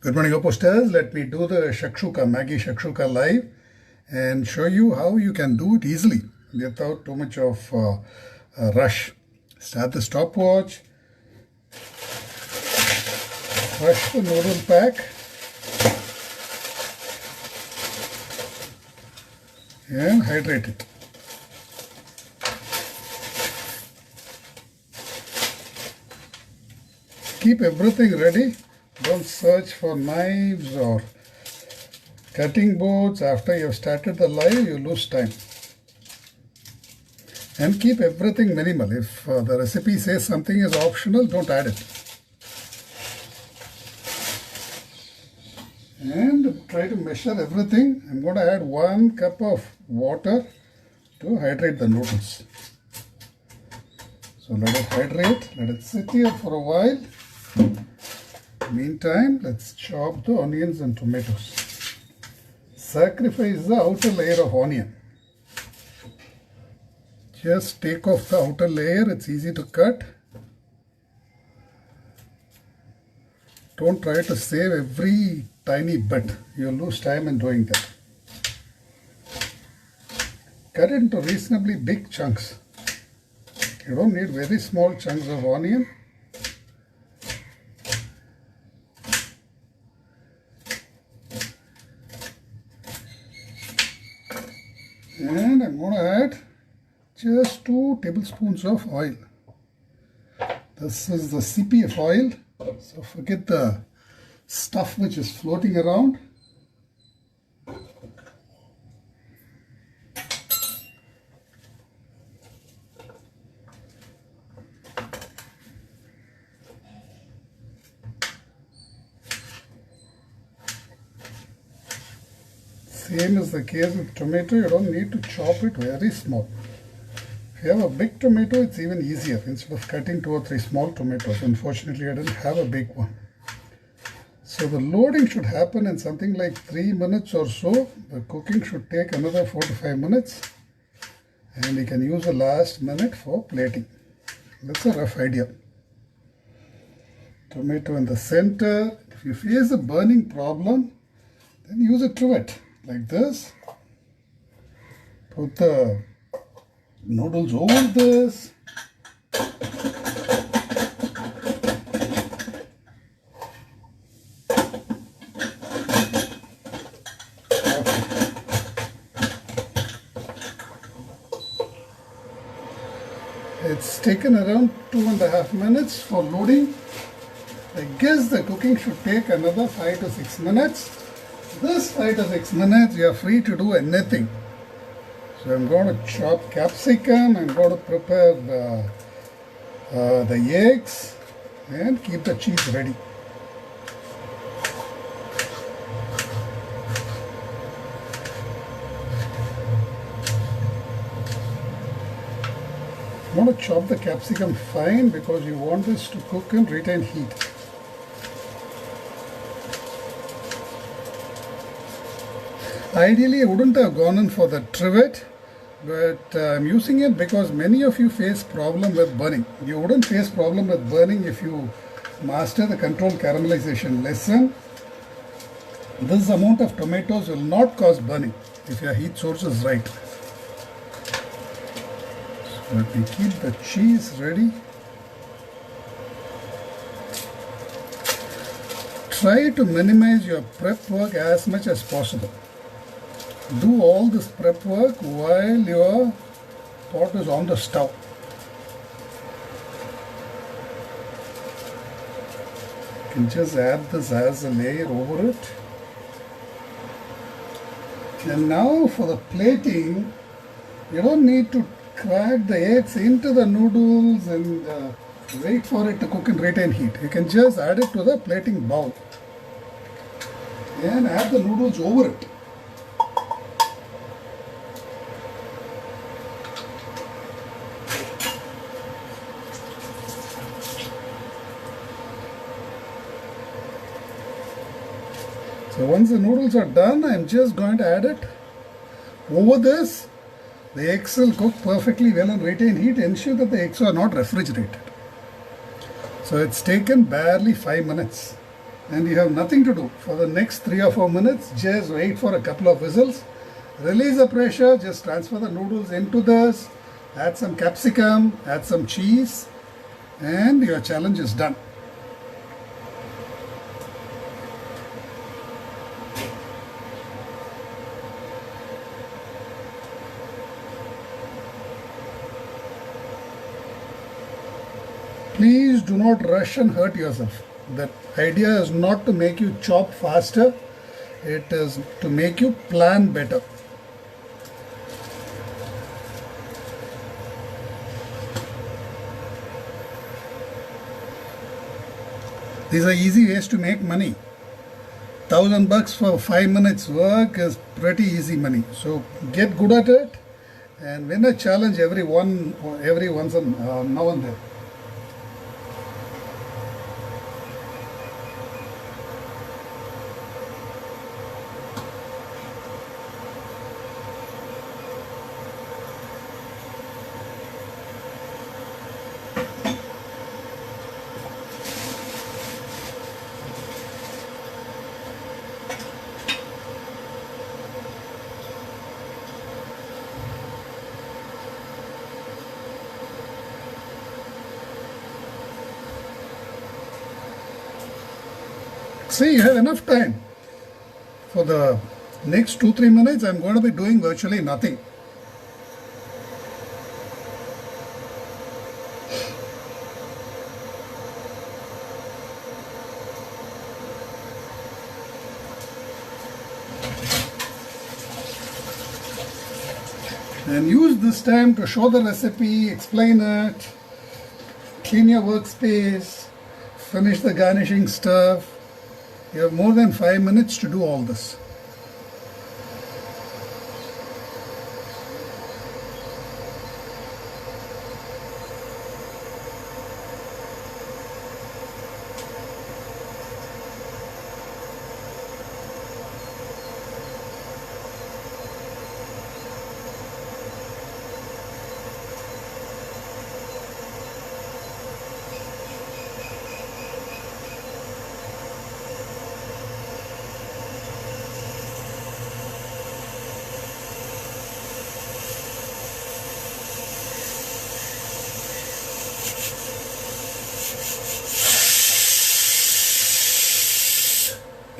Good morning, OPOS. Let me do the Shakshouka, Maggi Shakshouka live and show you how you can do it easily without too much of rush. Start the stopwatch, crush the noodle pack and hydrate it. Keep everything ready. Don't search for knives or cutting boards. After you've started the live, you lose time. And keep everything minimal. If the recipe says something is optional, don't add it. And try to measure everything. I'm going to add 1 cup of water to hydrate the noodles. So let it hydrate. Let it sit here for a while. Meantime, let's chop the onions and tomatoes. Sacrifice the outer layer of onion. Just take off the outer layer, it's easy to cut. Don't try to save every tiny bit, you'll lose time in doing that. Cut it into reasonably big chunks. You don't need very small chunks of onion. And I'm going to add just 2 tablespoons of oil. This is the CPF oil, so forget the stuff which is floating around. Same is the case with tomato, you don't need to chop it very small. If you have a big tomato, it's even easier instead of cutting 2 or 3 small tomatoes. Unfortunately, I didn't have a big one. So the loading should happen in something like 3 minutes or so. The cooking should take another 4 to 5 minutes. And you can use the last minute for plating. That's a rough idea. Tomato in the center. If you face a burning problem, then use a trivet. Like this, put the noodles over this, it's taken around 2.5 minutes for loading. I guess the cooking should take another 5 to 6 minutes. This 5 to 6 minutes, you are free to do anything. So I'm going to chop capsicum, I'm going to prepare the eggs and keep the cheese ready. I'm going to chop the capsicum fine because you want this to cook and retain heat. Ideally, I wouldn't have gone in for the trivet, but I'm using it because many of you face problem with burning. You wouldn't face problem with burning if you master the controlled caramelization lesson. This amount of tomatoes will not cause burning if your heat source is right. So let me keep the cheese ready. Try to minimize your prep work as much as possible. Do all this prep work while your pot is on the stove. You can just add this as a layer over it. And now for the plating, you don't need to crack the eggs into the noodles and wait for it to cook and retain heat. You can just add it to the plating bowl and add the noodles over it. So once the noodles are done, I'm just going to add it over this. The eggs will cook perfectly well and retain heat. Ensure that the eggs are not refrigerated. So it's taken barely 5 minutes. and you have nothing to do. For the next 3 or 4 minutes, just wait for a couple of whistles. Release the pressure, just transfer the noodles into this, add some capsicum, add some cheese, and your challenge is done. Please do not rush and hurt yourself. The idea is not to make you chop faster, it is to make you plan better. These are easy ways to make money. $1,000 for 5 minutes work is pretty easy money. So get good at it and win a challenge every once now and then. See, you have enough time. For the next 2-3 minutes, I'm going to be doing virtually nothing. And use this time to show the recipe, explain it, clean your workspace, finish the garnishing stuff. You have more than 5 minutes to do all this.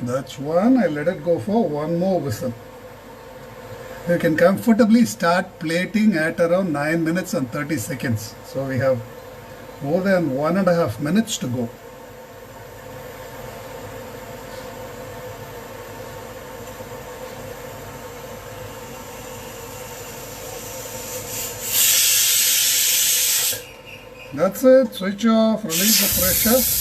That's one. I let it go for one more whistle. You can comfortably start plating at around 9 minutes and 30 seconds. So we have more than 1.5 minutes to go. That's it. Switch off, release the pressure.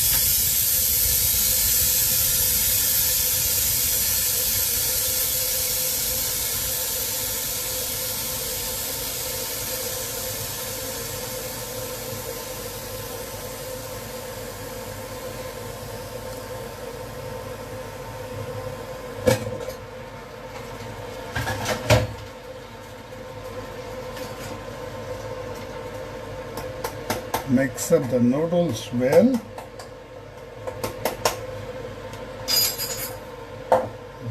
Mix up the noodles well.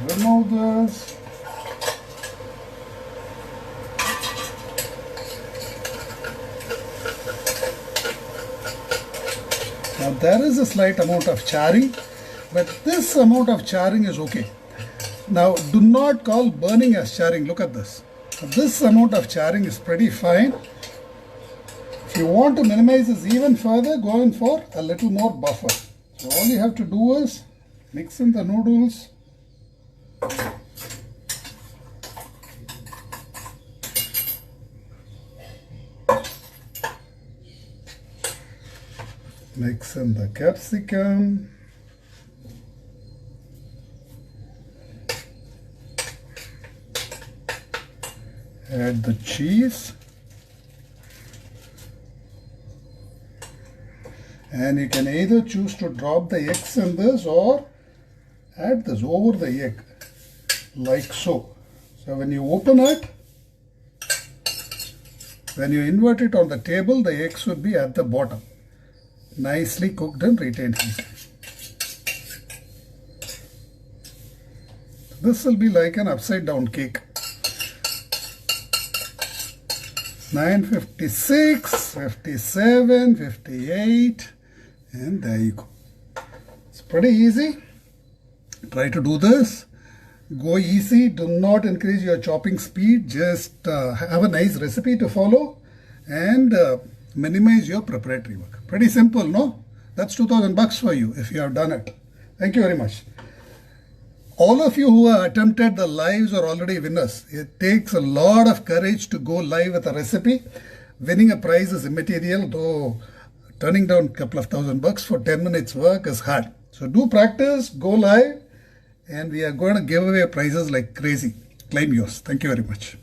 Remove this. Now there is a slight amount of charring, but this amount of charring is okay. Now do not call burning as charring. Look at this. This amount of charring is pretty fine. If you want to minimize this even further, go in for a little more buffer. So all you have to do is mix in the noodles. Mix in the capsicum. Add the cheese. And you can either choose to drop the eggs in this or add this over the egg, like so. So when you open it, when you invert it on the table, the eggs would be at the bottom. Nicely cooked and retained heat. This will be like an upside down cake. 956, 57, 58, and there you go. It's pretty easy. Try to do this. Go easy. Do not increase your chopping speed. Just have a nice recipe to follow and minimize your preparatory work. Pretty simple, no? That's 2,000 bucks for you if you have done it. Thank you very much. All of you who have attempted the lives are already winners. It takes a lot of courage to go live with a recipe. Winning a prize is immaterial, though turning down a couple of $1,000 for 10 minutes work is hard. So do practice, go live, and we are going to give away prizes like crazy. Claim yours. Thank you very much.